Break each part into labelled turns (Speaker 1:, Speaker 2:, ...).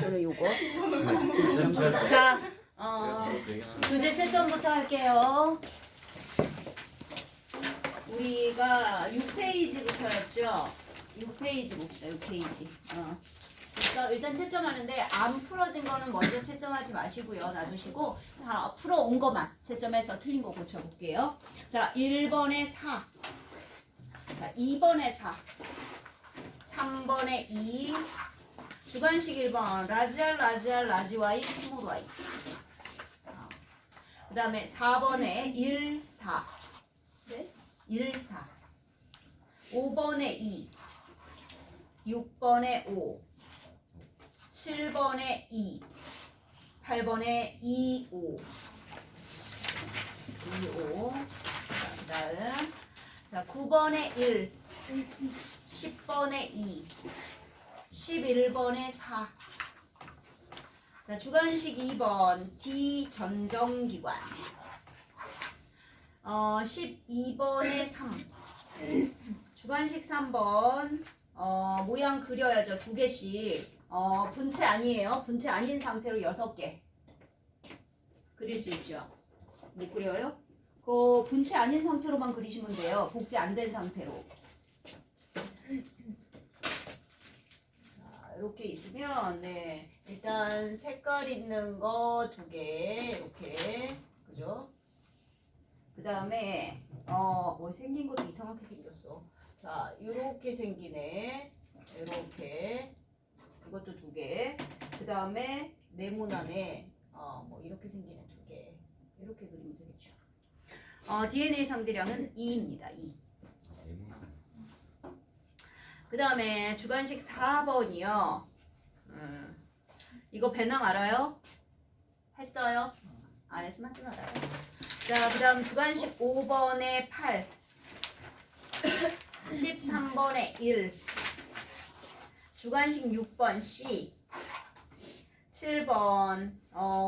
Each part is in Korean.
Speaker 1: 또는 요거. 자, 교재 채점부터 할게요. 우리가 6페이지부터였죠. 6페이지 봅시다. 6페이지. 그래서 일단 채점하는데 안 풀어진 거는 먼저 채점하지 마시고요. 놔두시고 다 풀어온 것만 채점해서 틀린 거 고쳐볼게요. 자, 1번에 4. 자, 2번에 4. 3번에 2. 주관식 1번 라지 R, 라지 Y, 스몰 Y. 그 다음에 4번에 1, 4. 네? 1, 4. 5번에 2. 6번에 5. 7번에 2. 8번에 2, 5. 2, 5. 그 다음. 자, 9번에 1. 10번에 2. 11번에 4. 자, 주관식 2번 D 전정기관. 12번에 3. 주관식 3번 모양 그려야죠. 2개씩. 분체 아니에요. 분체 아닌 상태로 6개 그릴 수 있죠. 못 그려요? 그 분체 아닌 상태로만 그리시면 돼요. 복제 안 된 상태로. 자, 이렇게 있으면 네, 일단 색깔 있는 거 2개 이렇게, 그죠? 그 다음에 생긴 것도 이상하게 생겼어. 자, 이렇게 생기네. 이렇게. 이것도 2개. 그 다음에 네모난에 이렇게 생기는 2개. 이렇게 그리면 되겠죠. DNA 상대량은 2입니다. 2. 그 다음에 주관식 4번이요. 이거 배낭 알아요? 했어요? 안 했으면 하지 말아요. 자, 그 다음 주관식 5번에 8. 13번에 1. 주관식 6번 C. 7번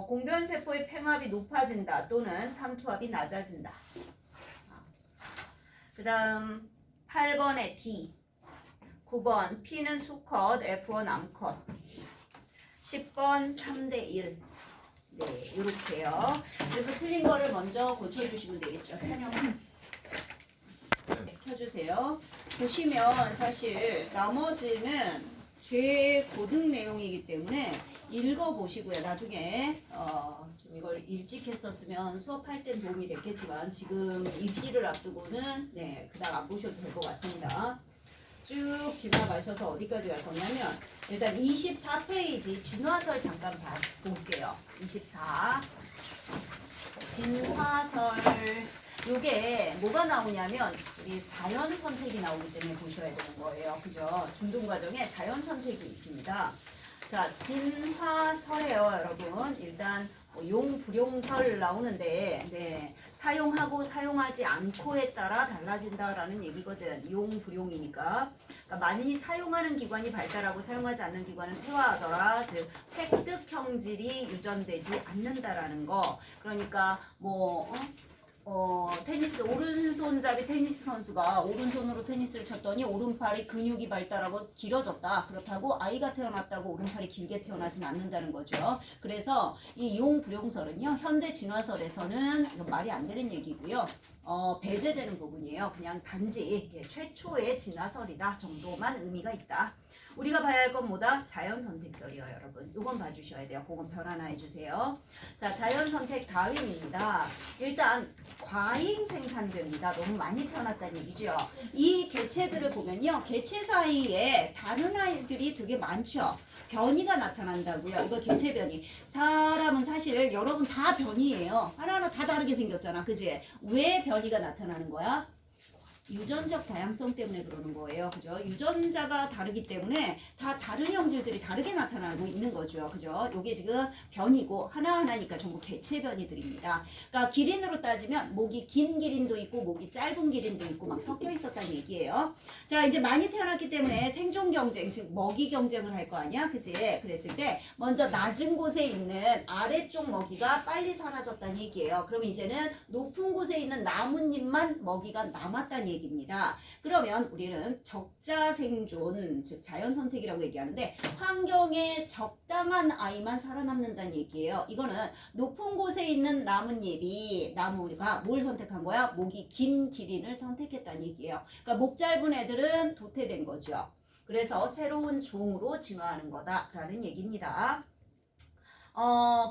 Speaker 1: 공변세포의 팽합이 높아진다 또는 삼투압이 낮아진다. 그 다음 8번에 D. 9번 P는 수컷, F1 암컷. 10번 3대1. 네, 이렇게요. 그래서 틀린 거를 먼저 고쳐주시면 되겠죠. 찬영 켜주세요. 보시면 사실 나머지는 최고등 내용이기 때문에 읽어보시고요. 나중에 좀 이걸 일찍 했었으면 수업할 땐 도움이 됐겠지만 지금 입시를 앞두고는 네, 그닥 안 보셔도 될 것 같습니다. 쭉 지나가셔서 어디까지 갈 거냐면 일단 24페이지 진화설 잠깐 볼게요. 24 진화설. 요게 뭐가 나오냐면 우리 자연 선택이 나오기 때문에 보셔야 되는 거예요. 그죠? 중등 과정에 자연 선택이 있습니다. 자, 진화설이에요, 여러분. 일단 용불용설 나오는데 네, 사용하고 사용하지 않고에 따라 달라진다라는 얘기거든. 용불용이니까. 그러니까 많이 사용하는 기관이 발달하고 사용하지 않는 기관은 폐화하더라. 즉 획득 형질이 유전되지 않는다라는 거. 그러니까 테니스 오른손잡이 테니스 선수가 오른손으로 테니스를 쳤더니 오른팔이 근육이 발달하고 길어졌다. 그렇다고 아이가 태어났다고 오른팔이 길게 태어나진 않는다는 거죠. 그래서 이 용불용설은요, 현대 진화설에서는 이건 말이 안 되는 얘기고요. 배제되는 부분이에요. 그냥 단지 최초의 진화설이다 정도만 의미가 있다. 우리가 봐야 할 건 뭐다? 자연선택설이요, 여러분. 이건 봐주셔야 돼요. 그건 별 하나 해주세요. 자, 자연선택 다윈입니다. 일단 과잉 생산됩니다. 너무 많이 태어났다는 얘기죠. 이 개체들을 보면요, 개체 사이에 다른 아이들이 되게 많죠. 변이가 나타난다고요. 이거 개체 변이. 사람은 사실 여러분 다 변이에요. 하나하나 다 다르게 생겼잖아. 그지? 왜 변이가 나타나는 거야? 유전적 다양성 때문에 그러는 거예요. 그죠? 유전자가 다르기 때문에 다 다른 형질들이 다르게 나타나고 있는 거죠. 그죠? 요게 지금 변이고 하나하나니까 전부 개체 변이들입니다. 그러니까 기린으로 따지면 목이 긴 기린도 있고 목이 짧은 기린도 있고 막 섞여 있었다는 얘기예요. 자, 이제 많이 태어났기 때문에 생존 경쟁, 즉 먹이 경쟁을 할 거 아니야? 그지? 그랬을 때 먼저 낮은 곳에 있는 아래쪽 먹이가 빨리 사라졌다는 얘기예요. 그럼 이제는 높은 곳에 있는 나뭇잎만 먹이가 남았다는 얘기예요. 얘기입니다. 그러면 우리는 적자 생존, 즉 자연 선택이라고 얘기하는데 환경에 적당한 아이만 살아남는다는 얘기예요. 이거는 높은 곳에 있는 나뭇잎이 나무가 뭘 선택한 거야? 목이 긴 기린을 선택했다는 얘기예요. 그러니까 목 짧은 애들은 도태된 거죠. 그래서 새로운 종으로 진화하는 거다라는 얘기입니다.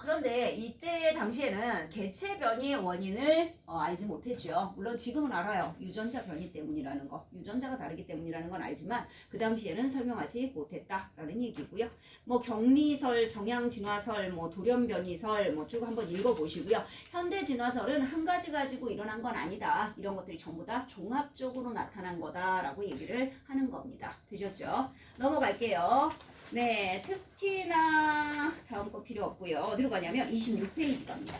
Speaker 1: 그런데 이때 당시에는 개체 변이의 원인을 알지 못했죠. 물론 지금은 알아요. 유전자 변이 때문이라는 거. 유전자가 다르기 때문이라는 건 알지만 그 당시에는 설명하지 못했다라는 얘기고요. 뭐 경리설, 정향진화설, 뭐 돌연변이설 뭐 쭉 한번 읽어보시고요. 현대진화설은 한 가지 가지고 일어난 건 아니다. 이런 것들이 전부 다 종합적으로 나타난 거다라고 얘기를 하는 겁니다. 되셨죠? 넘어갈게요. 네, 특히나 다음 거 필요 없고요. 어디로 가냐면 26페이지 갑니다.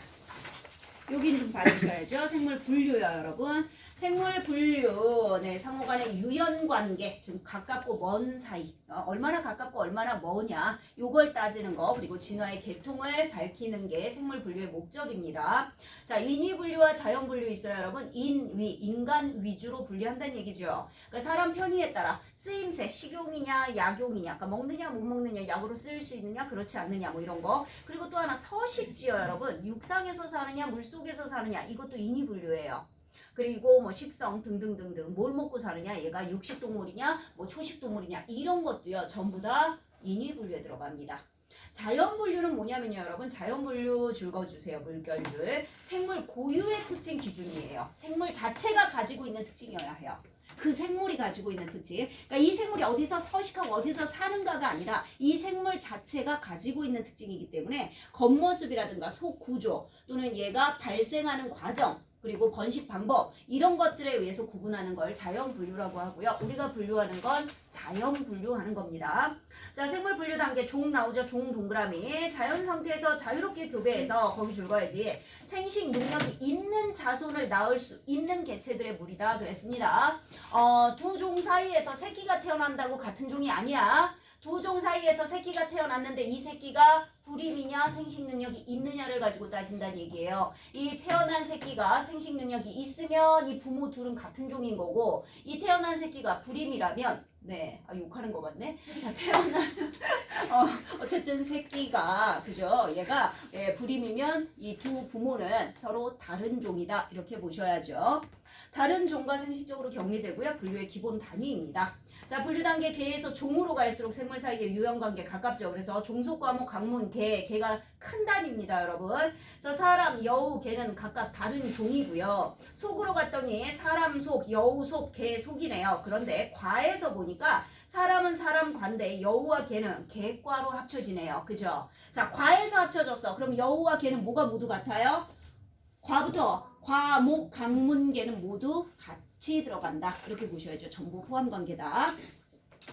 Speaker 1: 여기는 좀 봐주셔야죠. 생물 분류요, 여러분. 생물 분류, 네, 상호간의 유연관계, 지금 가깝고 먼 사이, 얼마나 가깝고 얼마나 머냐, 요걸 따지는 거, 그리고 진화의 계통을 밝히는 게 생물 분류의 목적입니다. 자, 인위 분류와 자연 분류 있어요, 여러분. 인간 위주로 분류한다는 얘기죠. 그러니까 사람 편의에 따라 쓰임새, 식용이냐, 약용이냐, 그러니까 먹느냐, 못 먹느냐, 약으로 쓸 수 있느냐, 그렇지 않느냐, 뭐 이런 거. 그리고 또 하나 서식지요, 여러분. 육상에서 사느냐, 물속에서 사느냐, 이것도 인위 분류예요. 그리고 뭐 식성 등등등등 뭘 먹고 사느냐 얘가 육식동물이냐 뭐 초식동물이냐 이런 것도요 전부 다 인위 분류에 들어갑니다. 자연 분류는 뭐냐면요 여러분 자연 분류 읽어주세요. 물결줄 생물 고유의 특징 기준이에요. 생물 자체가 가지고 있는 특징이어야 해요. 그 생물이 가지고 있는 특징. 그러니까 이 생물이 어디서 서식하고 어디서 사는가가 아니라 이 생물 자체가 가지고 있는 특징이기 때문에 겉모습이라든가 속 구조 또는 얘가 발생하는 과정 그리고 번식 방법 이런 것들에 의해서 구분하는 걸 자연 분류라고 하고요. 우리가 분류하는 건 자연 분류하는 겁니다. 자, 생물 분류 단계 종 나오죠. 종 동그라미. 자연 상태에서 자유롭게 교배해서 거기 줄거야지. 생식 능력이 있는 자손을 낳을 수 있는 개체들의 무리다 그랬습니다. 두 종 사이에서 새끼가 태어난다고 같은 종이 아니야. 두 종 사이에서 새끼가 태어났는데 이 새끼가 불임이냐 생식 능력이 있느냐를 가지고 따진다는 얘기예요. 이 태어난 새끼가 생식 능력이 있으면 이 부모 둘은 같은 종인 거고 이 태어난 새끼가 불임이라면 네, 욕하는 것 같네. 자, 태어난 어쨌든 새끼가 그죠? 얘가 불임이면 이 두 부모는 서로 다른 종이다 이렇게 보셔야죠. 다른 종과 생식적으로 격리되고요. 분류의 기본 단위입니다. 자, 분류 단계 개에서 종으로 갈수록 생물 사이의 유형관계 가깝죠. 그래서 종속, 과목, 강문, 개가 큰 단위입니다, 여러분. 그래서 사람, 여우, 개는 각각 다른 종이고요. 속으로 갔더니 사람 속, 여우 속, 개 속이네요. 그런데 과에서 보니까 사람은 사람 과인데 여우와 개는 개과로 합쳐지네요. 그죠? 자, 과에서 합쳐졌어. 그럼 여우와 개는 뭐가 모두 같아요? 과부터 과, 목, 강문, 개는 모두 같이 들어간다. 이렇게 보셔야죠. 전부 포함 관계다.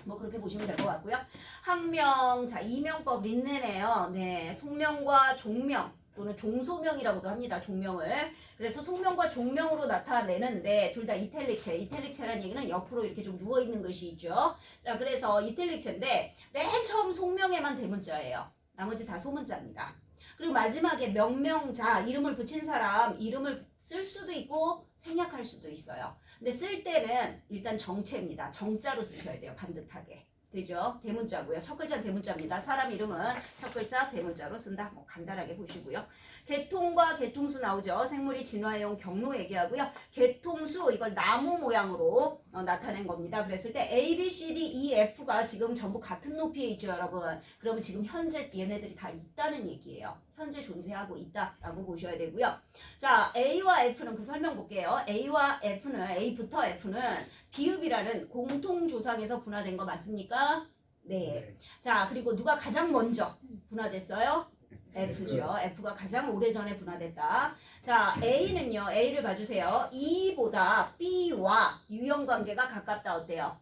Speaker 1: 뭐 그렇게 보시면 될 것 같고요. 학명, 자 이명법 린네네요. 네, 속명과 종명 또는 종소명이라고도 합니다. 종명을. 그래서 속명과 종명으로 나타내는데 둘 다 이탈릭체. 이탈릭체라는 얘기는 옆으로 이렇게 좀 누워 있는 글씨 있죠. 자, 그래서 이탈릭체인데 맨 처음 속명에만 대문자예요. 나머지 다 소문자입니다. 그리고 마지막에 명명자 이름을 붙인 사람 이름을 쓸 수도 있고 생략할 수도 있어요. 근데 쓸 때는 일단 정체입니다. 정자로 쓰셔야 돼요. 반듯하게. 되죠? 대문자고요. 첫 글자는 대문자입니다. 사람 이름은 첫 글자 대문자로 쓴다. 뭐 간단하게 보시고요. 계통과 계통수 나오죠. 생물이 진화해온 경로 얘기하고요. 계통수 이걸 나무 모양으로 나타낸 겁니다. 그랬을 때 A, B, C, D, E, F가 지금 전부 같은 높이에 있죠, 여러분. 그러면 지금 현재 얘네들이 다 있다는 얘기예요. 현재 존재하고 있다라고 보셔야 되고요. 자, A와 F는 그 설명 볼게요. A와 F는 A부터 F는 비읍이라는 공통조상에서 분화된 거 맞습니까? 네. 자, 그리고 누가 가장 먼저 분화됐어요? F죠. F가 가장 오래전에 분화됐다. 자, A는요. A를 봐주세요. E보다 B와 유형관계가 가깝다. 어때요?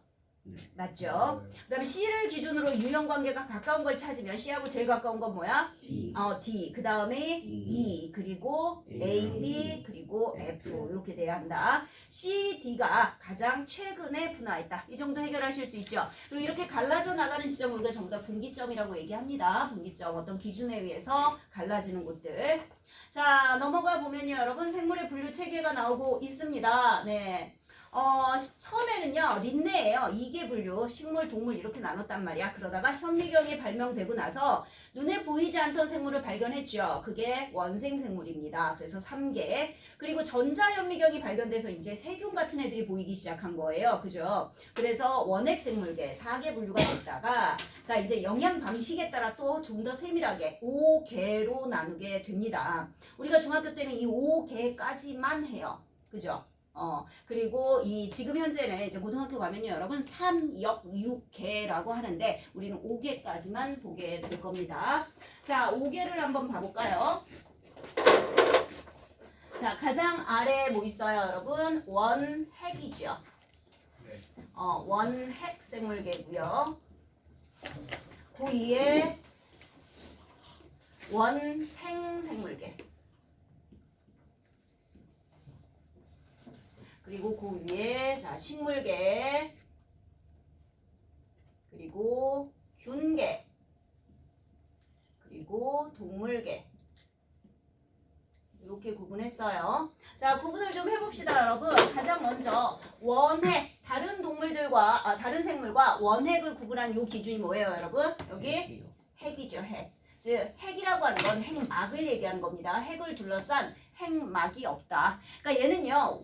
Speaker 1: 맞죠? 그 다음에 C를 기준으로 유형관계가 가까운 걸 찾으면 C하고 제일 가까운 건 뭐야? D. D. 그 다음에 E. 그리고 A, B. 그리고 F. 이렇게 돼야 한다. C, D가 가장 최근에 분화했다. 이 정도 해결하실 수 있죠. 그리고 이렇게 갈라져 나가는 지점을 우리가 전부 다 분기점이라고 얘기합니다. 분기점. 어떤 기준에 의해서 갈라지는 곳들. 자, 넘어가 보면요. 여러분 생물의 분류 체계가 나오고 있습니다. 네. 처음에는요 린네예요. 이계 분류 식물 동물 이렇게 나눴단 말이야. 그러다가 현미경이 발명되고 나서 눈에 보이지 않던 생물을 발견했죠. 그게 원생 생물입니다. 그래서 3개. 그리고 전자현미경이 발견돼서 이제 세균 같은 애들이 보이기 시작한 거예요. 그죠? 그래서 원핵 생물계 4개 분류가 됐다가 자 이제 영양 방식에 따라 또 좀 더 세밀하게 5개로 나누게 됩니다. 우리가 중학교 때는 이 5개까지만 해요. 그죠? 그리고 이 지금 현재는 이제 고등학교 가면요 여러분 3역 6개라고 하는데 우리는 5개까지만 보게 될 겁니다. 자 5개를 한번 봐볼까요? 자 가장 아래에 뭐 있어요 여러분? 원핵이죠.
Speaker 2: 네.
Speaker 1: 원핵 생물계고요. 그 위에 원생 생물계. 그리고 그 위에 자 식물계, 그리고 균계, 그리고 동물계 이렇게 구분했어요. 자 구분을 좀 해봅시다 여러분. 가장 먼저 원핵 다른 동물들과 다른 생물과 원핵을 구분한 요 기준이 뭐예요 여러분? 여기 핵이죠 핵. 즉 핵이라고 하는 건 핵막을 얘기하는 겁니다. 핵을 둘러싼 핵막이 없다. 그러니까 얘는요.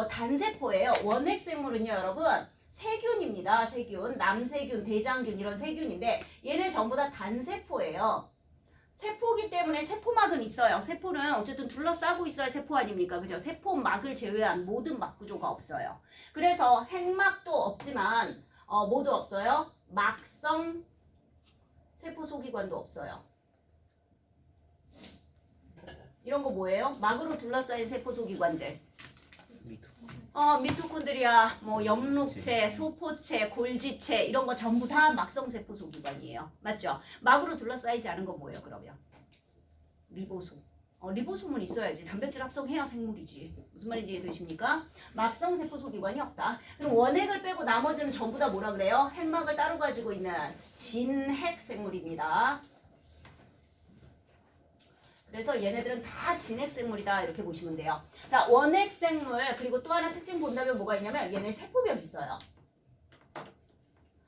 Speaker 1: 단세포예요. 원핵 생물은요, 여러분. 세균입니다. 세균. 남세균, 대장균 이런 세균인데 얘네 전부 다 단세포예요. 세포기 때문에 세포막은 있어요. 세포는 어쨌든 둘러싸고 있어야 세포 아닙니까? 그죠? 세포막을 제외한 모든 막 구조가 없어요. 그래서 핵막도 없지만 뭐도 없어요? 막성 세포 소기관도 없어요. 이런 거 뭐예요? 막으로 둘러싸인 세포 소기관들. 미토콘드리아, 뭐 엽록체, 소포체, 골지체 이런 거 전부 다 막성세포 소기관이에요. 맞죠? 막으로 둘러싸이지 않은 건 뭐예요? 그러면 리보솜. 리보솜은 있어야지. 단백질 합성해야 생물이지. 무슨 말인지 이해되십니까? 막성세포 소기관이 없다. 그럼 원핵을 빼고 나머지는 전부 다 뭐라 그래요? 핵막을 따로 가지고 있는 진핵 생물입니다. 그래서 얘네들은 다 진핵생물이다 이렇게 보시면 돼요. 자 원핵생물 그리고 또 하나 특징 본다면 뭐가 있냐면 얘네 세포벽 있어요.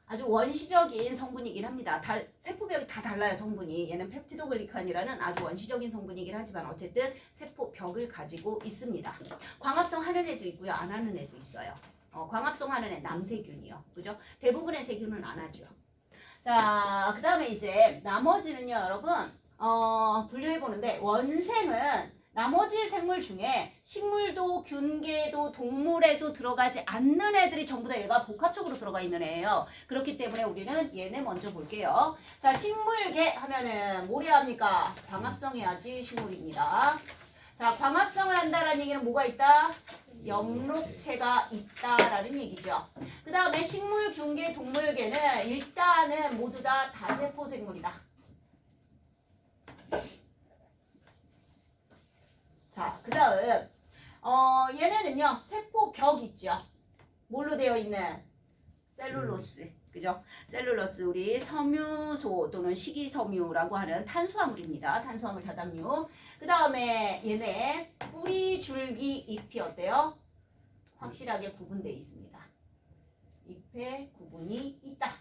Speaker 1: 아주 원시적인 성분이긴 합니다. 세포벽이 다 달라요 성분이. 얘는 펩티도글리칸이라는 아주 원시적인 성분이긴 하지만 어쨌든 세포벽을 가지고 있습니다. 광합성 하는 애도 있고요 안 하는 애도 있어요. 광합성 하는 애 남세균이요. 그죠? 대부분의 세균은 안 하죠. 자 그 다음에 이제 나머지는요 여러분 분류해보는데 원생은 나머지 생물 중에 식물도 균계도 동물에도 들어가지 않는 애들이 전부 다 얘가 복합적으로 들어가 있는 애예요. 그렇기 때문에 우리는 얘네 먼저 볼게요. 자 식물계 하면은 뭘 해야 합니까? 광합성해야지 식물입니다. 자 광합성을 한다라는 얘기는 뭐가 있다? 엽록체가 있다라는 얘기죠. 그 다음에 식물, 균계, 동물계는 일단은 모두 다 다세포 생물이다. 자, 그 다음 얘네는요 세포벽 있죠. 뭘로 되어 있는? 셀룰로스. 그죠? 셀룰로스 우리 섬유소 또는 식이섬유라고 하는 탄수화물입니다. 탄수화물 다당류. 그 다음에 얘네 뿌리, 줄기, 잎이 어때요? 확실하게 구분되어 있습니다. 잎에 구분이 있다.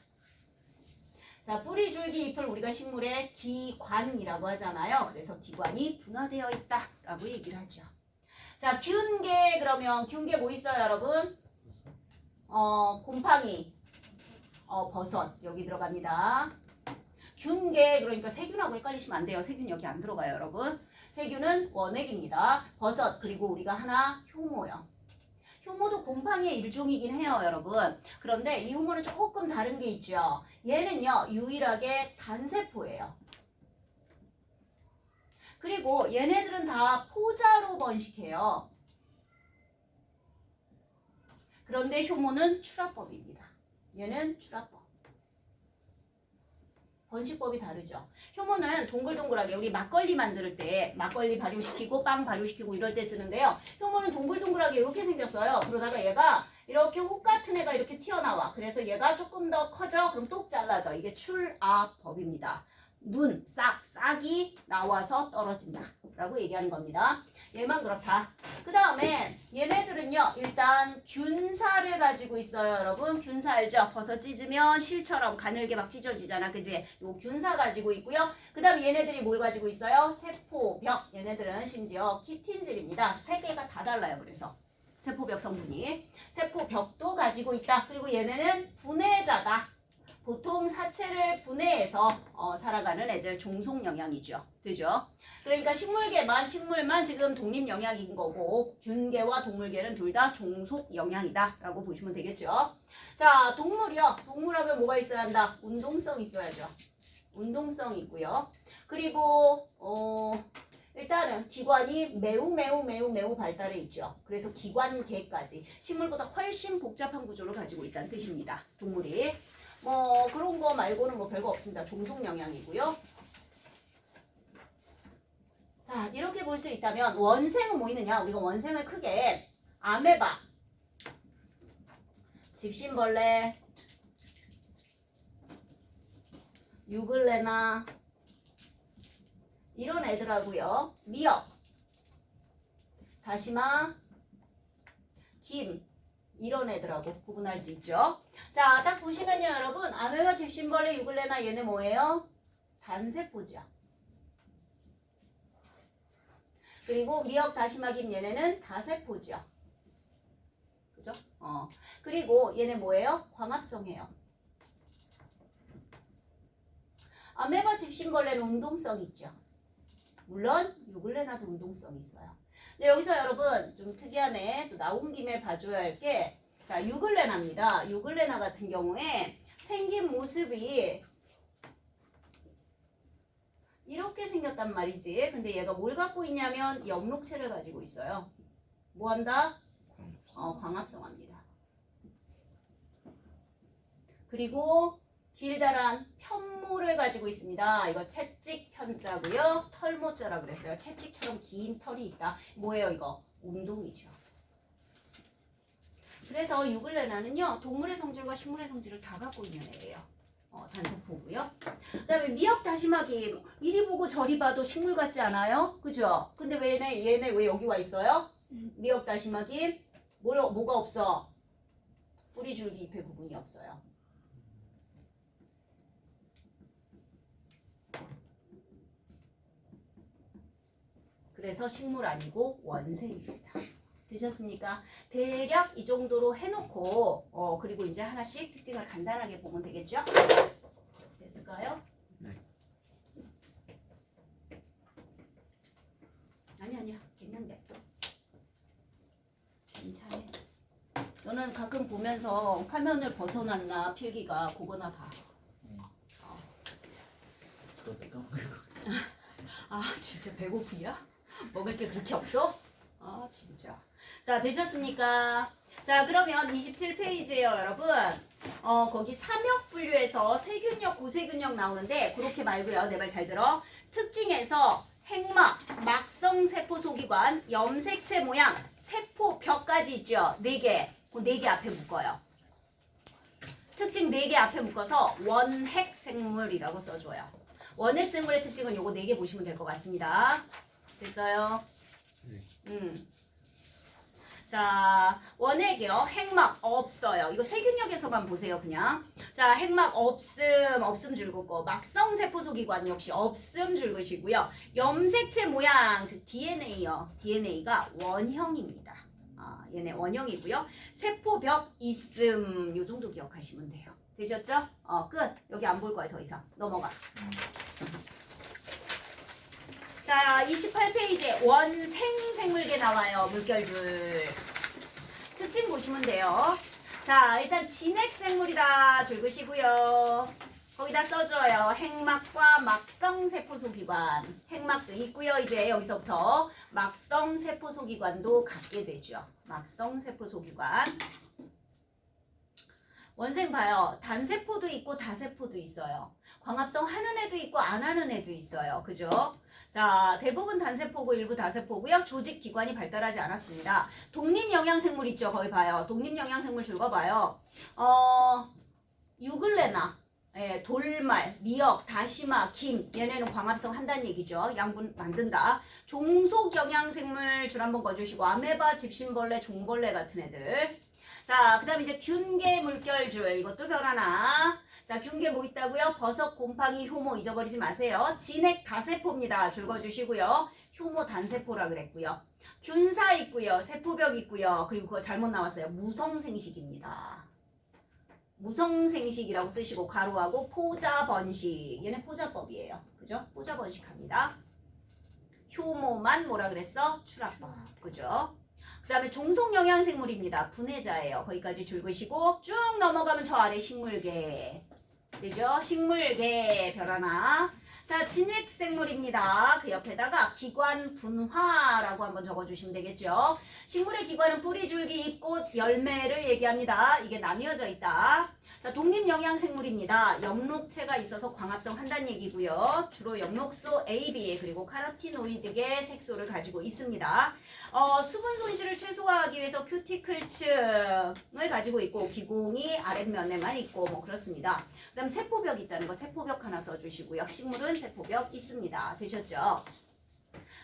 Speaker 1: 자, 뿌리, 줄기, 잎을 우리가 식물의 기관이라고 하잖아요. 그래서 기관이 분화되어 있다라고 얘기를 하죠. 자, 균계 그러면 균계 뭐 있어요, 여러분? 곰팡이, 버섯 여기 들어갑니다. 균계 그러니까 세균하고 헷갈리시면 안 돼요. 세균 여기 안 들어가요, 여러분. 세균은 원핵입니다. 버섯 그리고 우리가 하나 효모요. 효모도 곰팡이의 일종이긴 해요, 여러분. 그런데 이 효모는 조금 다른 게 있죠. 얘는요, 유일하게 단세포예요. 그리고 얘네들은 다 포자로 번식해요. 그런데 효모는 출하법입니다. 얘는 출하법. 번식법이 다르죠. 효모는 동글동글하게 우리 막걸리 만들 때 막걸리 발효시키고 빵 발효시키고 이럴 때 쓰는데요. 효모는 동글동글하게 이렇게 생겼어요. 그러다가 얘가 이렇게 혹 같은 애가 이렇게 튀어나와. 그래서 얘가 조금 더 커져. 그럼 똑 잘라져. 이게 출하법입니다. 싹이 나와서 떨어진다 라고 얘기하는 겁니다. 얘만 그렇다. 그 다음에 얘네들은요 일단 균사를 가지고 있어요. 여러분 균사 알죠? 버섯 찢으면 실처럼 가늘게 막 찢어지잖아. 그지? 요 균사 가지고 있고요. 그 다음에 얘네들이 뭘 가지고 있어요? 세포벽. 얘네들은 심지어 키틴질입니다. 세 개가 다 달라요. 그래서 세포벽 성분이. 세포벽도 가지고 있다. 그리고 얘네는 분해자다. 보통 사체를 분해해서 살아가는 애들 종속 영양이죠. 되죠? 그러니까 식물만 지금 독립 영양인 거고 균계와 동물계는 둘 다 종속 영양이다 라고 보시면 되겠죠. 자, 동물이요. 동물하면 뭐가 있어야 한다? 운동성 있어야죠. 운동성 있고요. 그리고 일단은 기관이 매우 발달해 있죠. 그래서 기관계까지 식물보다 훨씬 복잡한 구조를 가지고 있다는 뜻입니다. 동물이. 뭐 그런 거 말고는 뭐 별거 없습니다. 종속 영양이고요. 자, 이렇게 볼 수 있다면 원생은 뭐 있느냐? 우리가 원생을 크게 아메바, 집신벌레, 유글레나 이런 애들하고요. 미역, 다시마, 김 이런 애들하고 구분할 수 있죠. 자, 딱 보시면요, 여러분. 아메바, 집신벌레, 유글레나 얘네 뭐예요? 단세포죠. 그리고 미역, 다시마, 김 얘네는 다세포죠. 그죠? 그리고 얘네 뭐예요? 광합성이에요. 아메바, 집신벌레는 운동성 있죠. 물론 유글레나도 운동성 있어요. 근데 여기서 여러분 좀 특이하네. 또 나온 김에 봐줘야 할 게 자, 유글레나입니다. 유글레나 같은 경우에 생긴 모습이 이렇게 생겼단 말이지. 근데 얘가 뭘 갖고 있냐면 엽록체를 가지고 있어요. 뭐 한다? 광합성합니다. 그리고 길다란 편모를 가지고 있습니다. 이거 채찍 편자고요. 털모자라 그랬어요. 채찍처럼 긴 털이 있다. 뭐예요 이거? 운동이죠. 그래서 유글레나는요. 동물의 성질과 식물의 성질을 다 갖고 있는 애예요. 단세포고요. 그 다음에 미역 다시마김. 이리 보고 저리 봐도 식물 같지 않아요? 그죠? 근데 왜 얘네 왜 여기 와 있어요? 미역 다시마김. 뭐가 없어? 뿌리 줄기 잎의 구분이 없어요. 그래서 식물 아니고 원생입니다. 되셨습니까? 대략 이 정도로 해놓고 그리고 이제 하나씩 특징을 간단하게 보면 되겠죠? 됐을까요?
Speaker 2: 네.
Speaker 1: 아니야. 괜찮네 또. 괜찮아. 너는 가끔 보면서 화면을 벗어났나 필기가 그거나 봐.
Speaker 2: 그거 내가 먹을 거.
Speaker 1: 아 진짜 배고프냐? 먹을 게 그렇게 없어? 아 진짜. 자 되셨습니까? 자 그러면 27페이지에요 여러분. 거기 삼역 분류에서 세균력, 고세균력 나오는데 그렇게 말고요. 내 말 잘 들어. 특징에서 핵막, 막성 세포 소기관, 염색체 모양, 세포벽까지 있죠. 4개. 그 4개 앞에 묶어요. 특징 4개 앞에 묶어서 원핵 생물이라고 써줘요. 원핵 생물의 특징은 요거 4개 보시면 될 것 같습니다. 됐어요?
Speaker 2: 네.
Speaker 1: 자, 원핵이요. 핵막 없어요. 이거 세균력에서만 보세요, 그냥. 자, 핵막 없음 줄긋고 막성 세포 소기관 역시 없음 줄긋이고요. 염색체 모양, 즉 DNA요. DNA가 원형입니다. 얘네 원형이고요. 세포벽 있음 요 정도 기억하시면 돼요. 되셨죠? 끝. 여기 안 볼 거야, 더 이상. 넘어가. 자, 28페이지에 원생생물계 나와요. 물결줄. 특징 보시면 돼요. 자, 일단 진핵생물이다. 줄그시고요. 거기다 써줘요. 핵막과 막성세포소기관. 핵막도 있고요. 이제 여기서부터 막성세포소기관도 갖게 되죠. 막성세포소기관. 원생 봐요. 단세포도 있고 다세포도 있어요. 광합성 하는 애도 있고 안 하는 애도 있어요. 그죠? 자, 대부분 단세포고 일부 다세포고요. 조직 기관이 발달하지 않았습니다. 독립영양생물 있죠? 거기 봐요. 독립영양생물 줄거봐요. 유글레나. 예, 돌말, 미역, 다시마, 김 얘네는 광합성 한다는 얘기죠. 양분 만든다. 종속 영양생물 줄 한번 거주시고 아메바, 집신벌레, 종벌레 같은 애들. 자, 그 다음에 이제 균계 물결줄 이것도 별하나. 자, 균계 뭐 있다고요? 버섯, 곰팡이, 효모 잊어버리지 마세요. 진액 다세포입니다. 줄 거주시고요. 효모 단세포라 그랬고요. 균사 있고요. 세포벽 있고요. 그리고 그거 잘못 나왔어요. 무성생식입니다. 무성생식이라고 쓰시고 가로하고 포자번식. 얘는 포자법이에요. 그죠? 포자번식합니다. 효모만 뭐라 그랬어? 출합법. 그죠? 그 다음에 종속영양생물입니다. 분해자예요. 거기까지 줄 그시고 쭉 넘어가면 저 아래 식물계. 되죠? 식물계 별 하나. 자, 진핵생물입니다. 그 옆에다가 기관 분화라고 한번 적어주시면 되겠죠. 식물의 기관은 뿌리, 줄기, 잎, 꽃, 열매를 얘기합니다. 이게 나뉘어져 있다. 자, 독립영양생물입니다. 엽록체가 있어서 광합성 한다는 얘기고요. 주로 엽록소 A, B 그리고 카로티노이드계 색소를 가지고 있습니다. 수분 손실을 최소화하기 위해서 큐티클층을 가지고 있고 기공이 아랫면에만 있고 뭐 그렇습니다. 그 다음 세포벽 있다는 거 세포벽 하나 써주시고요. 식물은 세포벽 있습니다. 되셨죠?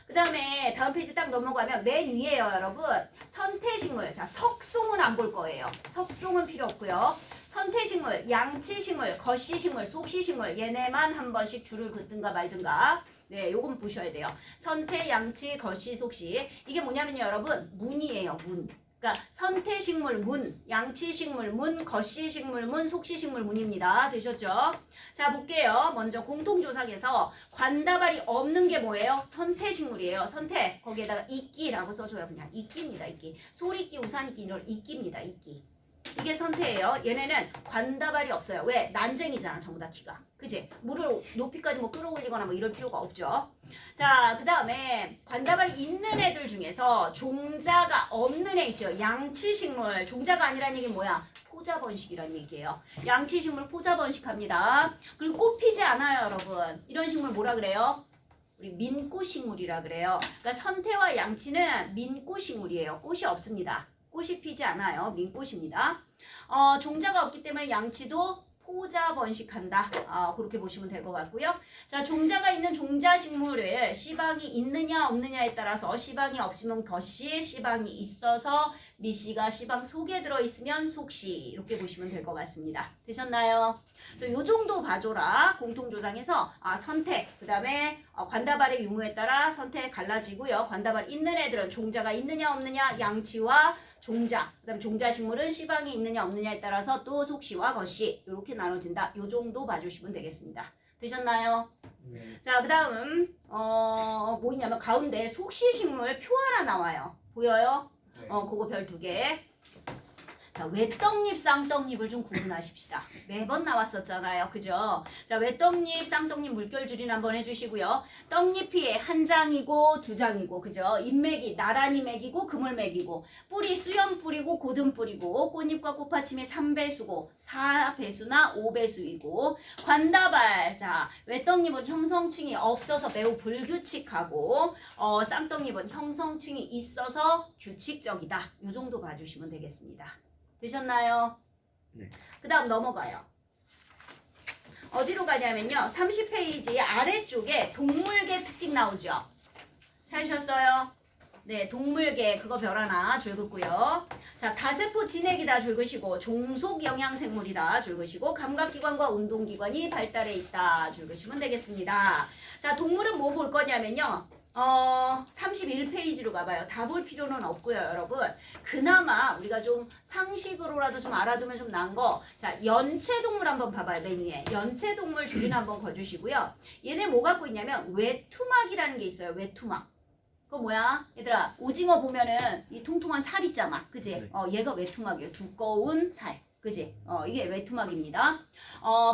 Speaker 1: 그 다음에 다음 페이지 딱 넘어가면 맨 위에요 여러분. 선태식물. 자, 석송은 안 볼 거예요. 석송은 필요 없고요. 선태식물, 양치식물, 거시식물, 속시식물 얘네만 한 번씩 줄을 긋든가 말든가. 네, 요건 보셔야 돼요. 선태, 양치, 거시, 속시. 이게 뭐냐면요 여러분 문이에요 문. 그러니까 선태식물 문, 양치식물 문, 거시식물 문, 속시식물 문입니다. 되셨죠? 자, 볼게요. 먼저 공통조상에서 관다발이 없는 게 뭐예요? 선태식물이에요. 선태. 거기에다가 이끼라고 써줘요. 그냥 이끼입니다. 이끼. 소리끼, 우산이끼 이런 이끼입니다. 이끼. 이게 선태예요. 얘네는 관다발이 없어요. 왜? 난쟁이잖아. 전부 다 키가. 그치? 물을 높이까지 뭐 끌어올리거나 뭐 이럴 필요가 없죠. 자, 그 다음에 관다발이 있는 애들 중에서 종자가 없는 애 있죠. 양치식물. 종자가 아니라는 얘기 뭐야? 포자번식이라는 얘기예요. 양치식물 포자번식합니다. 그리고 꽃 피지 않아요, 여러분. 이런 식물 뭐라 그래요? 우리 민꽃식물이라 그래요. 그러니까 선태와 양치는 민꽃식물이에요. 꽃이 없습니다. 꽃이 피지 않아요. 민꽃입니다. 종자가 없기 때문에 양치도 포자 번식한다. 그렇게 보시면 될 것 같고요. 자, 종자가 있는 종자식물을 씨방이 있느냐 없느냐에 따라서 씨방이 없으면 거씨, 씨방이 있어서 미씨가 씨방 속에 들어있으면 속씨 이렇게 보시면 될 것 같습니다. 되셨나요? 요 정도 봐줘라. 공통조상에서 선택, 그 다음에 관다발의 유무에 따라 선택 갈라지고요. 관다발 있는 애들은 종자가 있느냐 없느냐 양치와 종자, 그 다음 종자식물은 씨방이 있느냐 없느냐에 따라서 또 속씨와 거씨 이렇게 나눠진다. 요 정도 봐주시면 되겠습니다. 되셨나요?
Speaker 2: 네.
Speaker 1: 자, 그 다음 뭐 있냐면 가운데 속씨식물 표 하나 나와요. 보여요?
Speaker 2: 네.
Speaker 1: 그거 별 2개. 자, 외떡잎, 쌍떡잎을 좀 구분하십시다. 매번 나왔었잖아요. 그죠? 자, 외떡잎, 쌍떡잎 물결줄이나 한번 해주시고요. 떡잎이 한 장이고 두 장이고, 그죠? 잎맥이 나란히 맥이고 그물맥이고, 뿌리 수염 뿌리고 고든 뿌리고, 꽃잎과 꽃받침이 3배수고, 4배수나 5배수이고, 관다발. 자, 외떡잎은 형성층이 없어서 매우 불규칙하고, 쌍떡잎은 형성층이 있어서 규칙적이다. 요 정도 봐주시면 되겠습니다. 되셨나요?
Speaker 2: 네.
Speaker 1: 그 다음 넘어가요. 어디로 가냐면요. 30페이지 아래쪽에 동물계 특징 나오죠. 찾으셨어요? 네, 동물계 그거 별 하나 줄 긋고요. 자, 다세포 진액이다 줄 긋이고 종속 영양생물이다 줄 긋이고 감각기관과 운동기관이 발달해 있다 줄 긋이면 되겠습니다. 자, 동물은 뭐 볼 거냐면요. 31페이지로 가봐요. 다 볼 필요는 없고요, 여러분. 그나마 우리가 좀 상식으로라도 좀 알아두면 좀 나은 거. 자, 연체동물 한번 봐봐요, 맨 위에. 연체동물 줄이나 한번 거주시고요. 얘네 뭐 갖고 있냐면 외투막이라는 게 있어요, 외투막. 그거 뭐야? 얘들아, 오징어 보면은 이 통통한 살 있잖아. 그지?
Speaker 2: 네.
Speaker 1: 얘가 외투막이에요. 두꺼운 살. 그지? 이게 외투막입니다.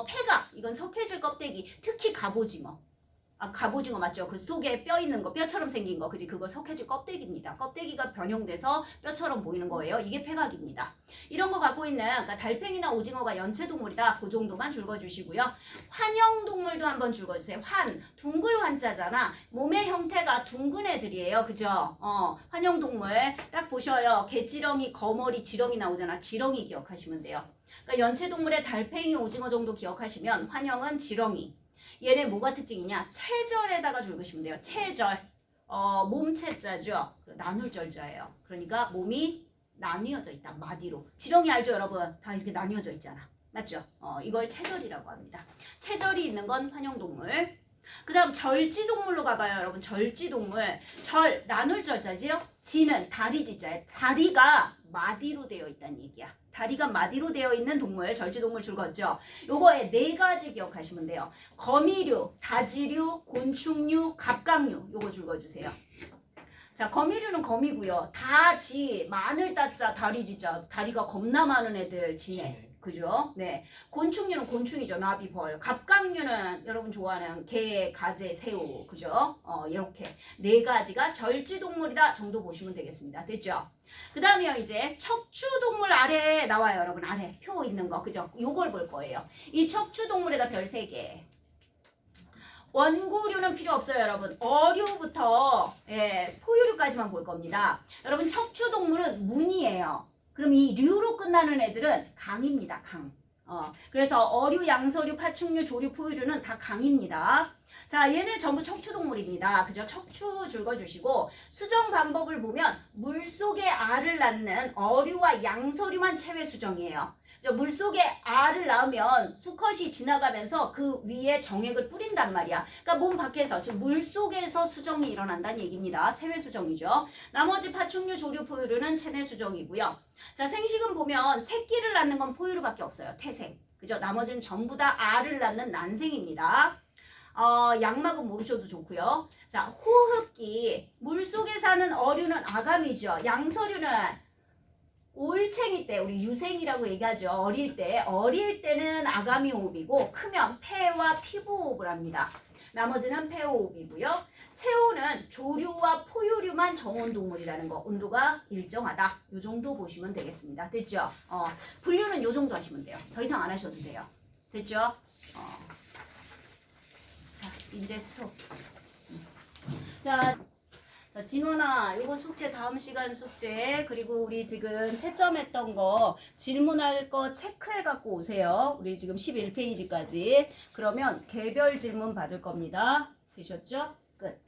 Speaker 1: 폐각. 이건 석회질 껍데기. 특히 갑오징어. 갑오징어 맞죠? 그 속에 뼈 있는 거, 뼈처럼 생긴 거, 그지? 그거 석회질 껍데기입니다. 껍데기가 변형돼서 뼈처럼 보이는 거예요. 이게 폐각입니다. 이런 거 갖고 있는, 그러니까 달팽이나 오징어가 연체동물이다. 그 정도만 줄거주시고요. 환영동물도 한번 줄거주세요. 둥글 환자잖아. 몸의 형태가 둥근 애들이에요. 그죠? 환영동물 딱 보셔요. 개지렁이, 거머리, 지렁이 나오잖아. 지렁이 기억하시면 돼요. 그러니까 연체동물의 달팽이, 오징어 정도 기억하시면 환영은 지렁이. 얘네 뭐가 특징이냐? 체절에다가 줄 것이면 돼요. 체절. 몸체자죠. 나눌절자예요. 그러니까 몸이 나뉘어져 있다. 마디로. 지렁이 알죠, 여러분? 다 이렇게 나뉘어져 있잖아. 맞죠? 이걸 체절이라고 합니다. 체절이 있는 건 환영동물. 그 다음 절지동물로 가봐요, 여러분. 절지동물. 절, 나눌 절자지요? 지는 다리지자예요. 다리가 마디로 되어 있다는 얘기야. 다리가 마디로 되어 있는 동물, 절지동물 줄 걷죠. 요거에 4가지 기억하시면 돼요. 거미류, 다지류, 곤충류, 갑각류. 요거 줄 거주세요. 자, 거미류는 거미고요. 다지, 마늘 따자, 다리지자. 다리가 겁나 많은 애들 지네. 그죠? 네. 곤충류는 곤충이죠. 나비, 벌. 갑각류는 여러분 좋아하는 개, 가재, 새우. 그죠? 이렇게 4가지가 절지동물이다 정도 보시면 되겠습니다. 됐죠? 그 다음에요, 이제 척추동물 아래 나와요, 여러분. 아래 표 있는 거. 그죠? 요걸 볼 거예요. 이 척추동물에다 별 3개. 원구류는 필요 없어요, 여러분. 어류부터 포유류까지만 볼 겁니다. 여러분, 척추동물은 문이에요. 그럼 이 류로 끝나는 애들은 강입니다. 강. 그래서 어류, 양서류, 파충류, 조류, 포유류는 다 강입니다. 자, 얘네 전부 척추동물입니다. 그죠? 척추 줄거주시고 수정 방법을 보면 물속에 알을 낳는 어류와 양서류만 체외 수정이에요. 물속에 알을 낳으면 수컷이 지나가면서 그 위에 정액을 뿌린단 말이야. 그러니까 몸 밖에서, 즉 물속에서 수정이 일어난다는 얘기입니다. 체외 수정이죠. 나머지 파충류, 조류, 포유류는 체내 수정이고요. 자, 생식은 보면 새끼를 낳는 건 포유류밖에 없어요. 태생. 그죠? 나머지는 전부 다 알을 낳는 난생입니다. 양막은 모르셔도 좋고요. 자, 호흡기. 물속에 사는 어류는 아가미죠. 양서류는 올챙이 때, 우리 유생이라고 얘기하죠. 어릴 때는 아가미 호흡이고 크면 폐와 피부 호흡을 합니다. 나머지는 폐호흡이고요. 체온은 조류와 포유류만 정온동물이라는 거. 온도가 일정하다. 요 정도 보시면 되겠습니다. 됐죠? 분류는 요 정도 하시면 돼요. 더 이상 안 하셔도 돼요. 됐죠? 자, 이제 스톱. 자, 진원아, 요거 숙제 다음 시간 숙제, 그리고 우리 지금 채점했던 거 질문할 거 체크해 갖고 오세요. 우리 지금 11페이지까지. 그러면 개별 질문 받을 겁니다. 되셨죠? 끝.